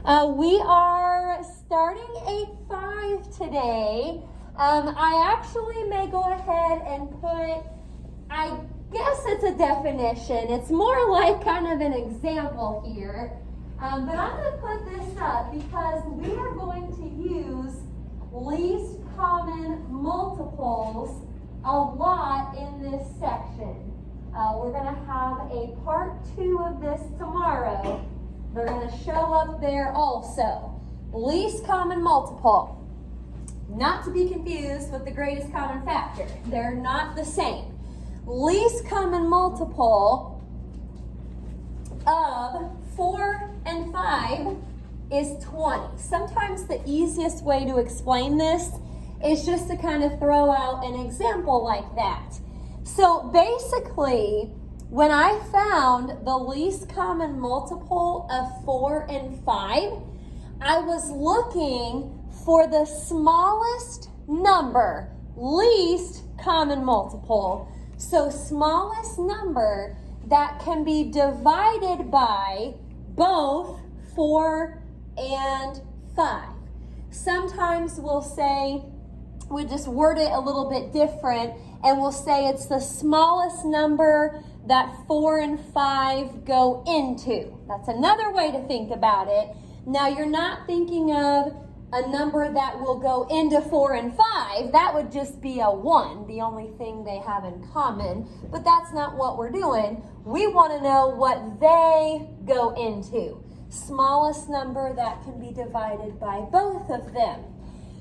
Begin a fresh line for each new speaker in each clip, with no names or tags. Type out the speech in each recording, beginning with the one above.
We are starting 8-5 today. I actually may go ahead and put, I guess it's a definition. It's more like kind of an example here. But I'm going to put this up because we are going to use least common multiples a lot in this section. We're going to have a part 2 of this tomorrow. They're going to show up there also. Least common multiple. Not to be confused with the greatest common factor. They're not the same. Least common multiple of 4 and 5 is 20. Sometimes the easiest way to explain this is just to kind of throw out an example like that. So basically, when I found the least common multiple of 4 and 5, I was looking for the smallest number, least common multiple. So smallest number that can be divided by both 4 and 5. Sometimes we'll say, we just word it a little bit different, and we'll say it's the smallest number that 4 and 5 go into. That's another way to think about it. Now, you're not thinking of a number that will go into 4 and 5. That would just be a 1, the only thing they have in common. But that's not what we're doing. We want to know what they go into. Smallest number that can be divided by both of them.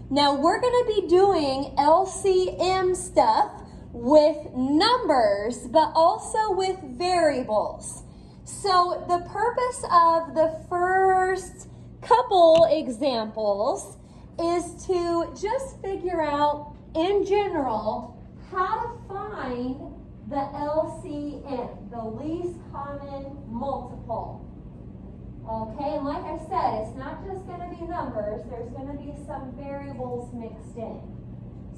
Now, we're going to be doing LCM stuff with numbers, but also with variables. So the purpose of the first couple examples is to just figure out, in general, how to find the LCM, the least common multiple. Okay, and like I said, it's not just going to be numbers, there's going to be some variables mixed in.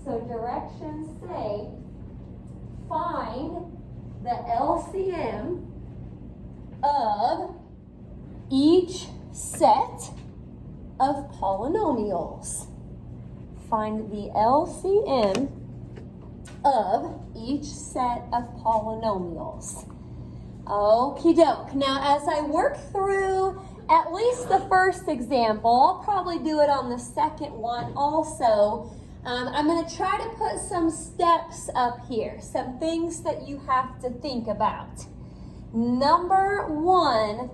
So directions say, find the LCM of each set of polynomials. Find the LCM of each set of polynomials. Okie doke. Now, as I work through at least the first example, I'll probably do it on the second one also. I'm going to try to put some steps up here, some things that you have to think about. Number 1,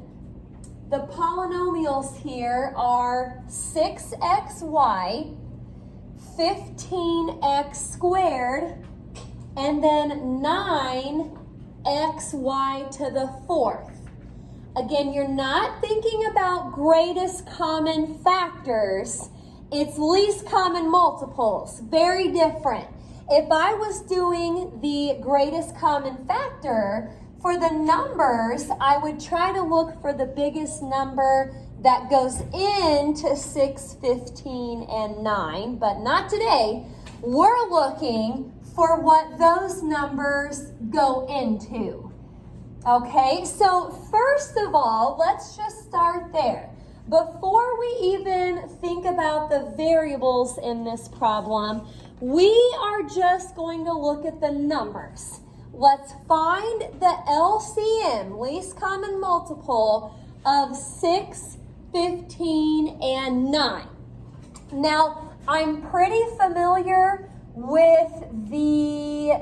the polynomials here are 6xy, 15x squared, and then 9xy to the 4th. Again, you're not thinking about greatest common factors. It's least common multiples. Very different. If I was doing the greatest common factor, for the numbers, I would try to look for the biggest number that goes into 6, 15, and 9, but not today. We're looking for what those numbers go into. Okay, so first of all, let's just start there. Before we even think about the variables in this problem, we are just going to look at the numbers. Let's find the LCM, least common multiple, of 6, 15, and 9. Now, I'm pretty familiar with the,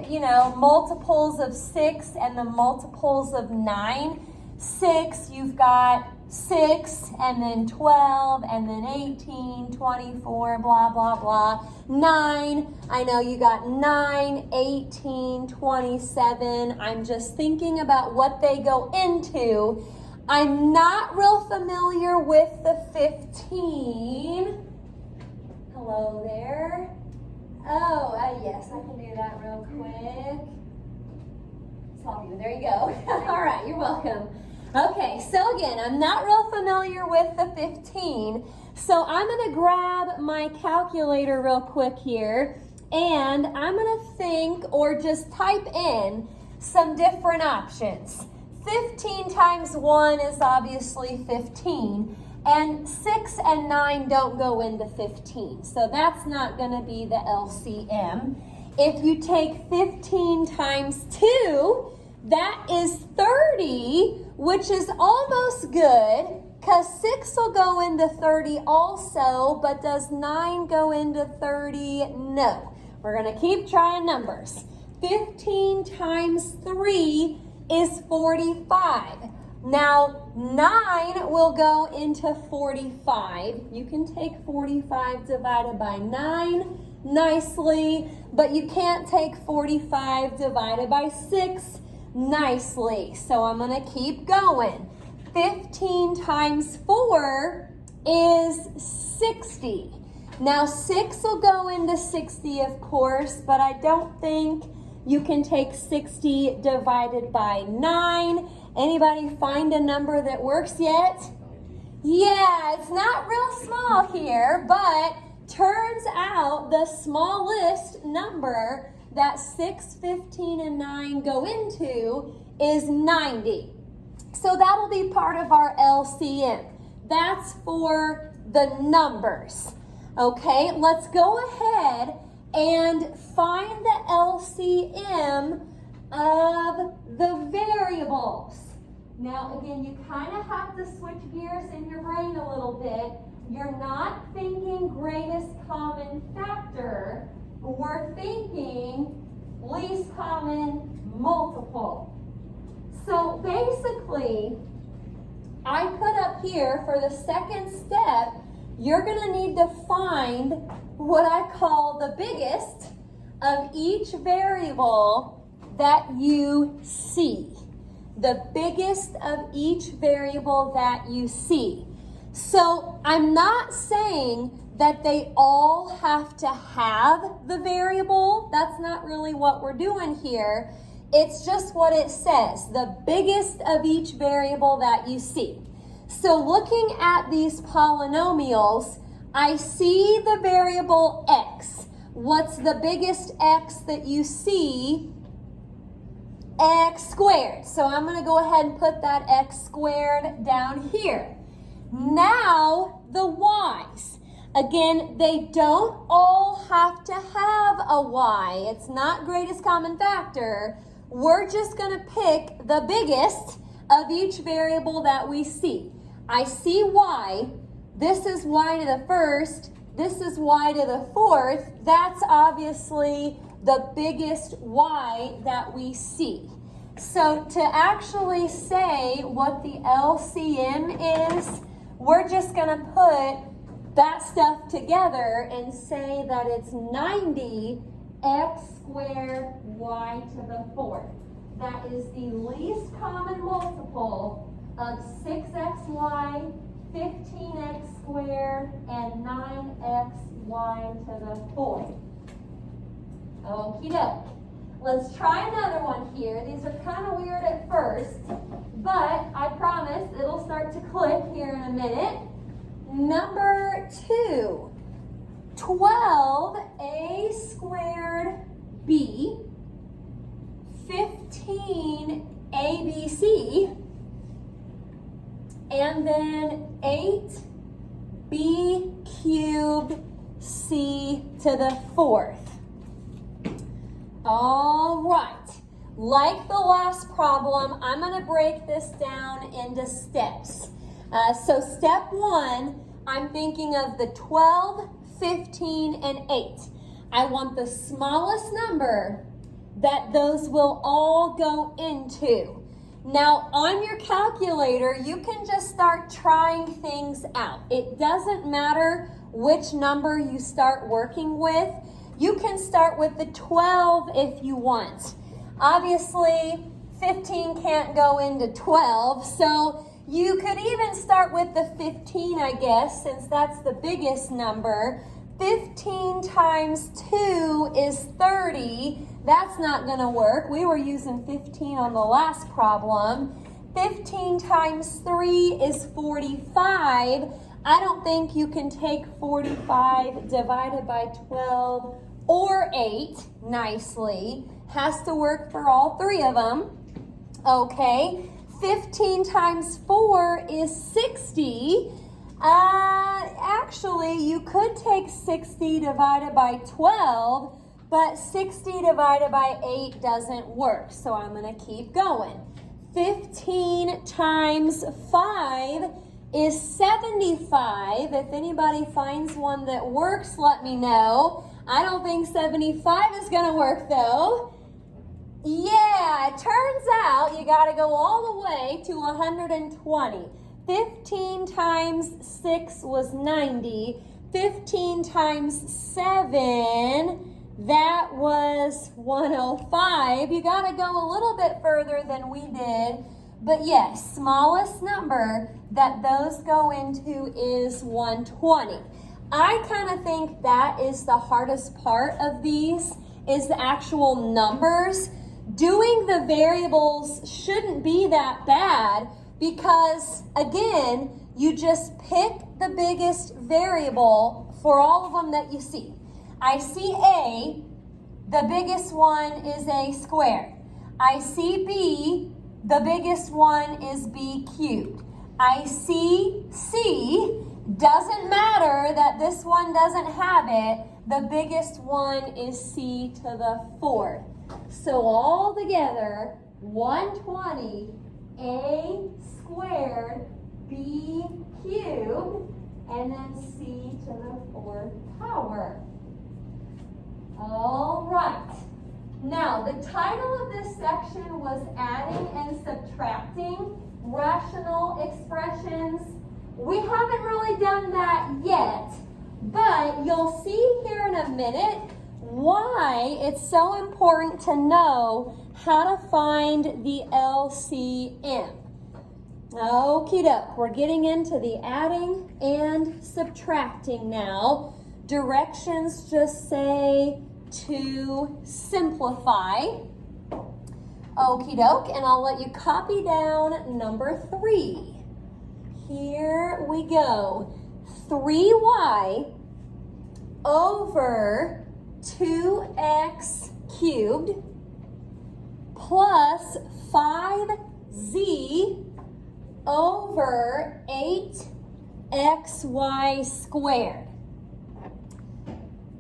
multiples of 6 and the multiples of 9. 6, you've got 6, and then 12, and then 18, 24, blah, blah, blah. 9, I know you got 9, 18, 27. I'm just thinking about what they go into. I'm not real familiar with the 15. Hello there. Oh, yes, I can do that real quick. Solve you. There you go. All right, you're welcome. Okay, so again, I'm not real familiar with the 15, so I'm going to grab my calculator real quick here, and I'm going to think or just type in some different options. 15 times 1 is obviously 15. And 6 and 9 don't go into 15, so that's not going to be the LCM. If you take 15 times 2, that is 30, which is almost good, because 6 will go into 30 also, but does 9 go into 30? No. We're going to keep trying numbers. 15 times 3 is 45. Now, 9 will go into 45. You can take 45 divided by 9 nicely, but you can't take 45 divided by 6 nicely. So I'm going to keep going. 15 times 4 is 60. Now, 6 will go into 60, of course, but I don't think you can take 60 divided by 9. Anybody find a number that works yet? Yeah, it's not real small here, but turns out the smallest number that 6, 15, and 9 go into is 90. So that'll be part of our LCM. That's for the numbers. Okay, let's go ahead and find the LCM of the variables. Now, again, you kind of have to switch gears in your brain a little bit. You're not thinking greatest common factor. We're thinking least common multiple. So basically, I put up here for the second step, you're going to need to find what I call the biggest of each variable that you see. The biggest of each variable that you see. So I'm not saying that they all have to have the variable. That's not really what we're doing here. It's just what it says, the biggest of each variable that you see. So looking at these polynomials, I see the variable x. What's the biggest x that you see? X squared. So I'm going to go ahead and put that x squared down here. Now the y's. Again, they don't all have to have a y. It's not greatest common factor. We're just going to pick the biggest of each variable that we see. I see y. This is y to the first. This is y to the fourth. That's obviously the biggest y that we see. So to actually say what the LCM is, we're just going to put that stuff together and say that it's 90 x squared y to the fourth. That is the least common multiple of 6xy, 15x squared, and 9xy to the fourth. Okie doke. Let's try another one here. These are kind of weird at first, but I promise it'll start to click here in a minute. Number 2, 12a squared b, 15 abc, and then 8b cubed c to the fourth. All right, like the last problem, I'm going to break this down into steps. So step 1, I'm thinking of the 12, 15, and 8. I want the smallest number that those will all go into. Now, on your calculator, you can just start trying things out. It doesn't matter which number you start working with. You can start with the 12 if you want. Obviously, 15 can't go into 12, so you could even start with the 15, I guess, since that's the biggest number. 15 times 2 is 30. That's not going to work. We were using 15 on the last problem. 15 times 3 is 45. I don't think you can take 45 divided by 12 or 8 nicely. Has to work for all three of them. Okay, 15 times 4 is 60. Actually, you could take 60 divided by 12, but 60 divided by 8 doesn't work, so I'm going to keep going. 15 times 5 is 75. If anybody finds one that works, let me know. I don't think 75 is going to work, though. Yeah, it turns out you got to go all the way to 120. 15 times 6 was 90. 15 times 7, that was 105. You got to go a little bit further than we did. But yes, smallest number that those go into is 120. I kind of think that is the hardest part of these, is the actual numbers. Doing the variables shouldn't be that bad because, again, you just pick the biggest variable for all of them that you see. I see A, the biggest one is A squared. I see B, the biggest one is B cubed. I see C, doesn't matter that this one doesn't have it, the biggest one is C to the 4th. So all together, 120, A squared, B cubed, and then C to the 4th power. All right. Now, the title of this section was Adding and Subtracting Rational Expressions. We haven't really done that yet, but you'll see here in a minute why it's so important to know how to find the LCM. Okie doke, we're getting into the adding and subtracting now. Directions just say to simplify. Okie doke, and I'll let you copy down number 3. Here we go. 3y over 2x cubed plus 5z over 8xy squared.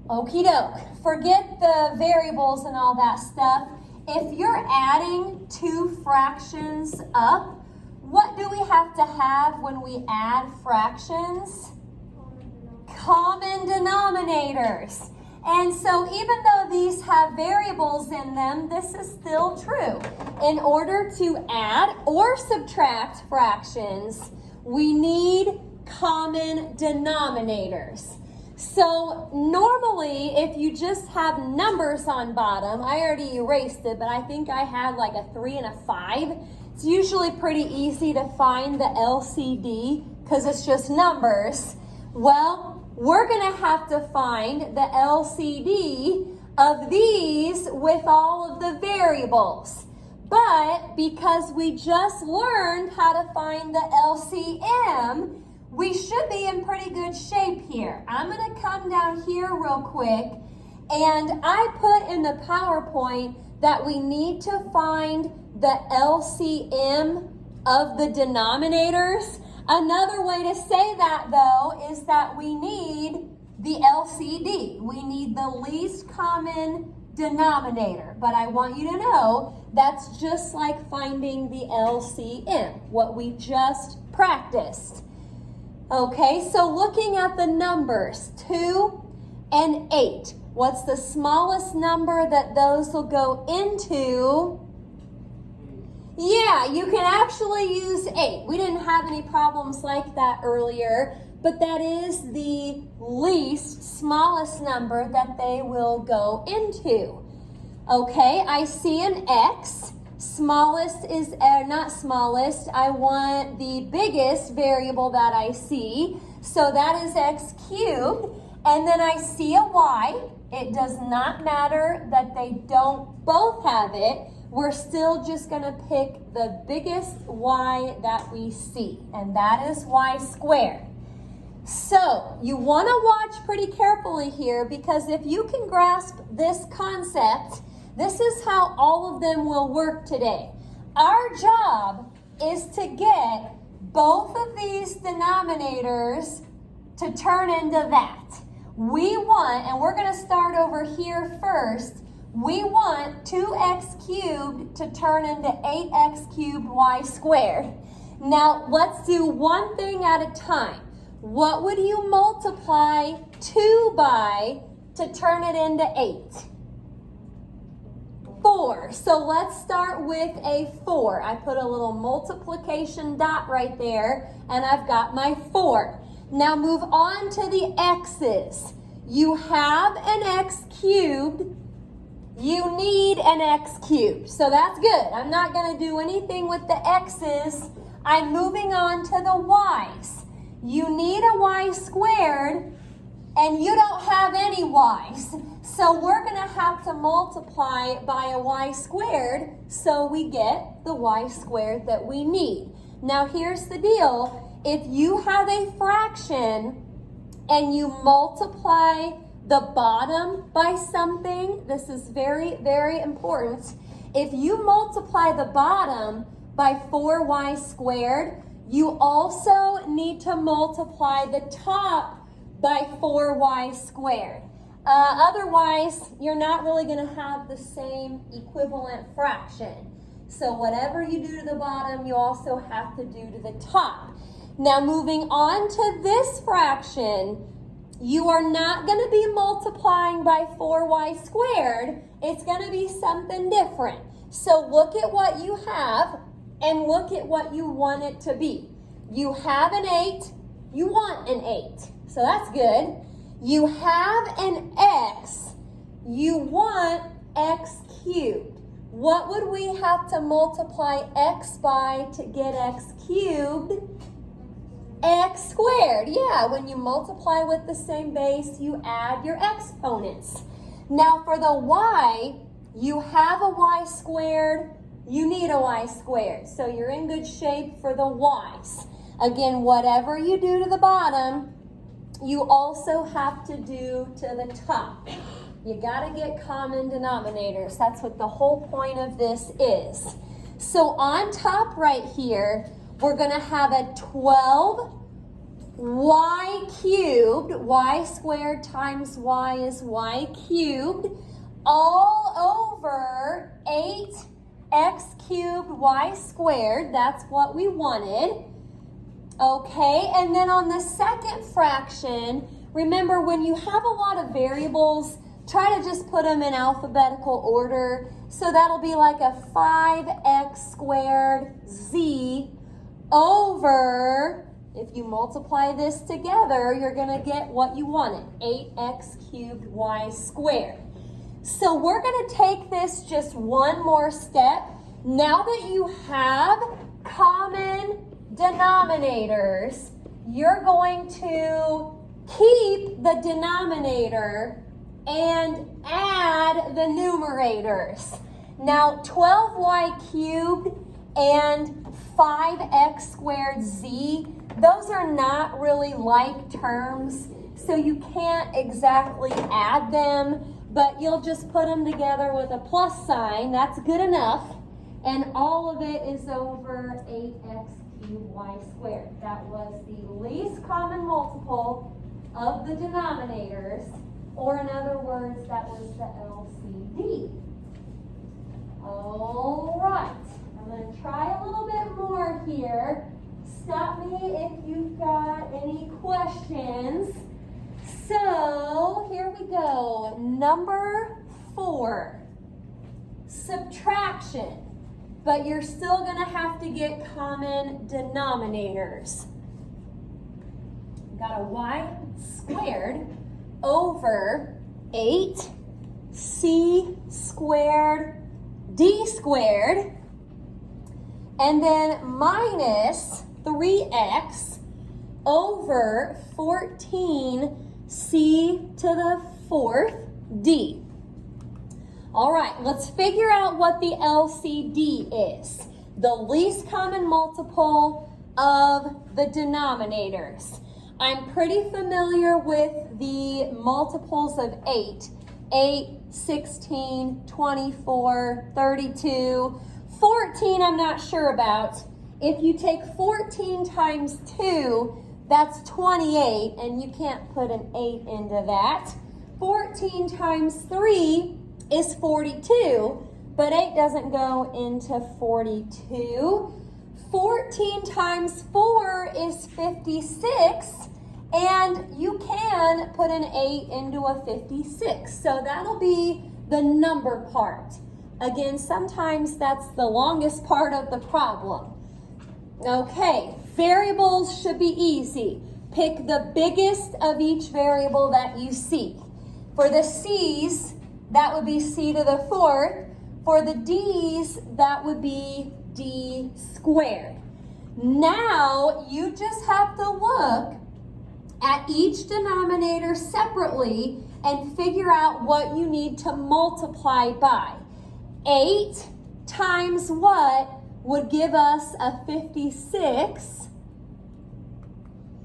Okie doke. Forget the variables and all that stuff. If you're adding two fractions up, what do we have to have when we add fractions? Common denominators. And so even though these have variables in them, this is still true. In order to add or subtract fractions, we need common denominators. So normally, if you just have numbers on bottom, I already erased it, but I think I had like a 3 and a 5. It's usually pretty easy to find the LCD because it's just numbers. Well, we're going to have to find the LCD of these with all of the variables. But because we just learned how to find the LCM, we should be in pretty good shape here. I'm going to come down here real quick, and I put in the PowerPoint that we need to find the LCM of the denominators. Another way to say that, though, is that we need the LCD. We need the least common denominator. But I want you to know that's just like finding the LCM, what we just practiced. Okay, so looking at the numbers 2 and 8, what's the smallest number that those will go into? Yeah, you can actually use 8. We didn't have any problems like that earlier, but that is the least smallest number that they will go into. Okay, I see an X. Smallest is, not smallest, I want the biggest variable that I see. So that is x cubed. And then I see a y. It does not matter that they don't both have it. We're still just going to pick the biggest y that we see. And that is y squared. So you want to watch pretty carefully here, because if you can grasp this concept, this is how all of them will work today. Our job is to get both of these denominators to turn into that. We want, and we're going to start over here first, we want 2x cubed to turn into 8x cubed y squared. Now, let's do one thing at a time. What would you multiply 2 by to turn it into 8? 4. So let's start with a 4. I put a little multiplication dot right there, and I've got my 4. Now move on to the x's. You have an x cubed. You need an x cubed. So that's good. I'm not going to do anything with the x's. I'm moving on to the y's. You need a y squared, and you don't have any y's. So we're going to have to multiply by a y squared so we get the y squared that we need. Now here's the deal. If you have a fraction and you multiply the bottom by something, this is very, very important. If you multiply the bottom by 4y squared, you also need to multiply the top by 4y squared. Otherwise, you're not really going to have the same equivalent fraction. So whatever you do to the bottom, you also have to do to the top. Now moving on to this fraction, you are not going to be multiplying by 4y squared. It's going to be something different. So look at what you have and look at what you want it to be. You have an 8, you want an 8. So that's good. You have an x, you want x cubed. What would we have to multiply x by to get x cubed? X squared. Yeah, when you multiply with the same base, you add your exponents. Now for the y, you have a y squared, you need a y squared. So you're in good shape for the y's. Again, whatever you do to the bottom, you also have to do to the top. You got to get common denominators. That's what the whole point of this is. So on top right here, we're going to have a 12 y cubed, y squared times y is y cubed, all over 8x cubed y squared. That's what we wanted. Okay, and then on the second fraction, remember when you have a lot of variables, try to just put them in alphabetical order. So that'll be like a 5x squared z over, if you multiply this together, you're going to get what you wanted, 8x cubed y squared. So we're going to take this just one more step. Now that you have common denominators, you're going to keep the denominator and add the numerators. Now 12y cubed and 5x squared z, those are not really like terms, so you can't exactly add them, but you'll just put them together with a plus sign. That's good enough. And all of it is over 8x cubed y squared. That was the least common multiple of the denominators, or in other words, that was the LCD. All right, I'm going to try a little bit more here. Stop me if you've got any questions. So here we go. Number 4, subtraction. But you're still going to have to get common denominators. Got a y squared over 8c squared d squared, and then minus 3x over 14c to the 4th d. All right, let's figure out what the LCD is. The least common multiple of the denominators. I'm pretty familiar with the multiples of 8. 8, 16, 24, 32. 14 I'm not sure about. If you take 14 times 2, that's 28, and you can't put an 8 into that. 14 times 3 is 42, but 8 doesn't go into 42. 14 times 4 is 56, and you can put an 8 into a 56. So that'll be the number part. Again, sometimes that's the longest part of the problem. Okay, variables should be easy. Pick the biggest of each variable that you see. For the C's, that would be C to the 4th. For the D's, that would be D squared. Now, you just have to look at each denominator separately and figure out what you need to multiply by. 8 times what would give us a 56?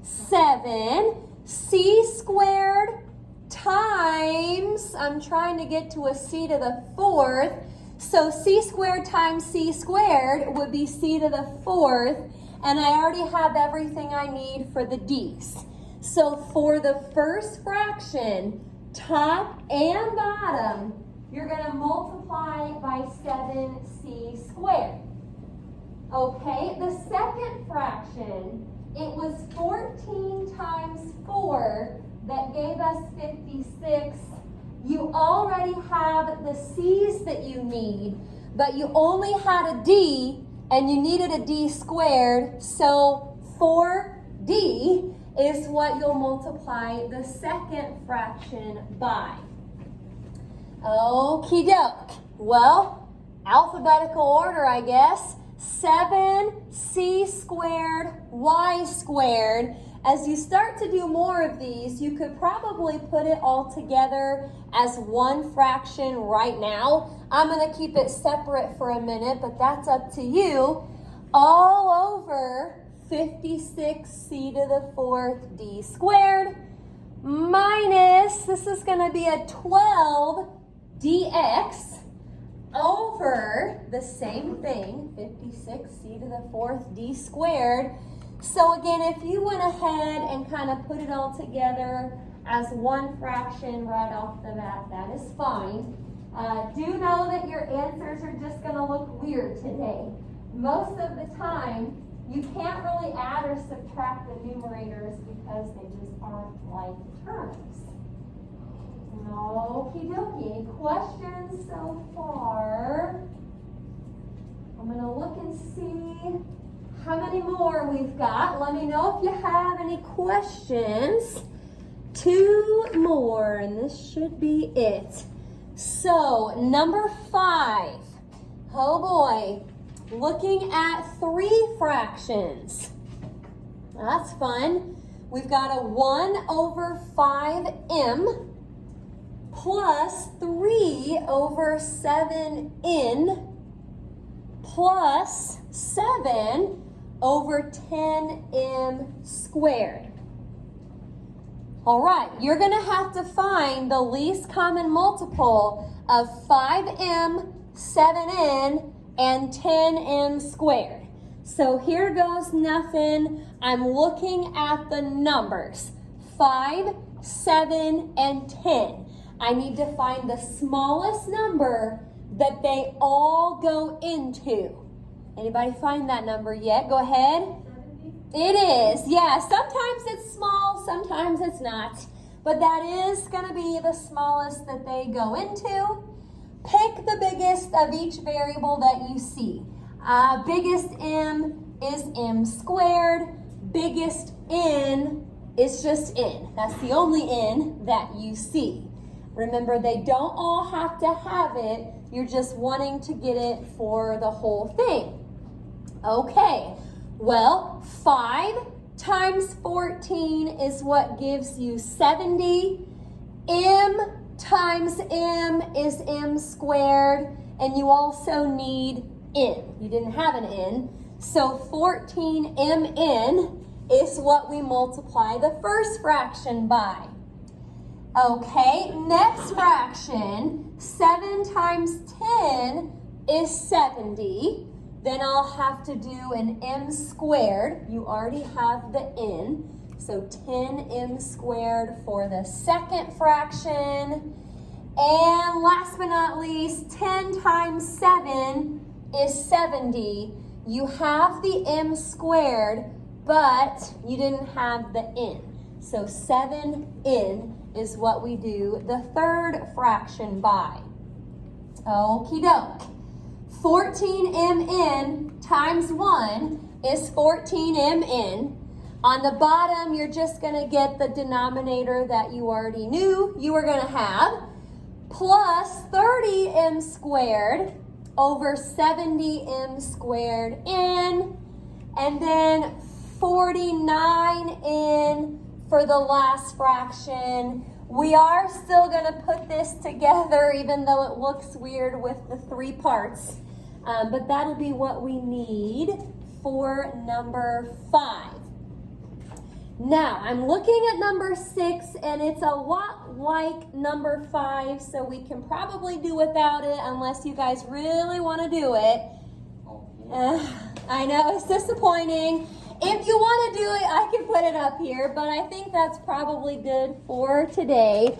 7. C squared times, I'm trying to get to a C to the 4th, so C squared times C squared would be C to the 4th, and I already have everything I need for the D's. So for the first fraction, top and bottom, you're going to multiply by 7C squared. Okay, the second fraction, it was 14 times 4 that gave us 56. You already have the C's that you need, but you only had a D, and you needed a D squared, so 4D is what you'll multiply the second fraction by. Okie doke. Well, alphabetical order, I guess. 7C squared Y squared. As you start to do more of these, you could probably put it all together as one fraction right now. I'm going to keep it separate for a minute, but that's up to you. All over 56C to the 4th D squared minus, this is going to be a 12 dx over the same thing, 56C to the 4th D squared. So again, if you went ahead and kind of put it all together as one fraction right off the bat, that is fine. Do know that your answers are just going to look weird today. Most of the time, you can't really add or subtract the numerators because they just aren't like terms. Okie dokie. Any questions so far? I'm going to look and see how many more we've got. Let me know if you have any questions. 2 more, and this should be it. So, number 5. Oh boy. Looking at 3 fractions. That's fun. We've got a 1 over 5m plus 3 over 7n plus 7 over 10m squared. All right, you're going to have to find the least common multiple of 5m, 7n, and 10m squared. So here goes nothing. I'm looking at the numbers. 5, 7, and 10. I need to find the smallest number that they all go into. Anybody find that number yet? Go ahead. 70? It is, yeah. Sometimes it's small, sometimes it's not. But that is going to be the smallest that they go into. Pick the biggest of each variable that you see. Biggest m is m squared. Biggest n is just n. That's the only n that you see. Remember, they don't all have to have it. You're just wanting to get it for the whole thing. Okay, well, 5 times 14 is what gives you 70. M times m is m squared, and you also need n. You didn't have an n, so 14mn is what we multiply the first fraction by. Okay, next fraction, 7 times 10 is 70. Then I'll have to do an m squared. You already have the n. So 10m squared for the second fraction. And last but not least, 10 times 7 is 70. You have the m squared, but you didn't have the n. So 7n is what we do the third fraction by. Okie doke. 14mn times 1 is 14mn. On the bottom, you're just going to get the denominator that you already knew you were going to have, plus 30m squared over 70m squared n, and then 49n for the last fraction. We are still going to put this together, even though it looks weird with the 3 parts, but that'll be what we need for number 5. Now, I'm looking at number 6, and it's a lot like number 5, so we can probably do without it unless you guys really want to do it. I know, it's disappointing. If you want to do it, I can put it up here, but I think that's probably good for today.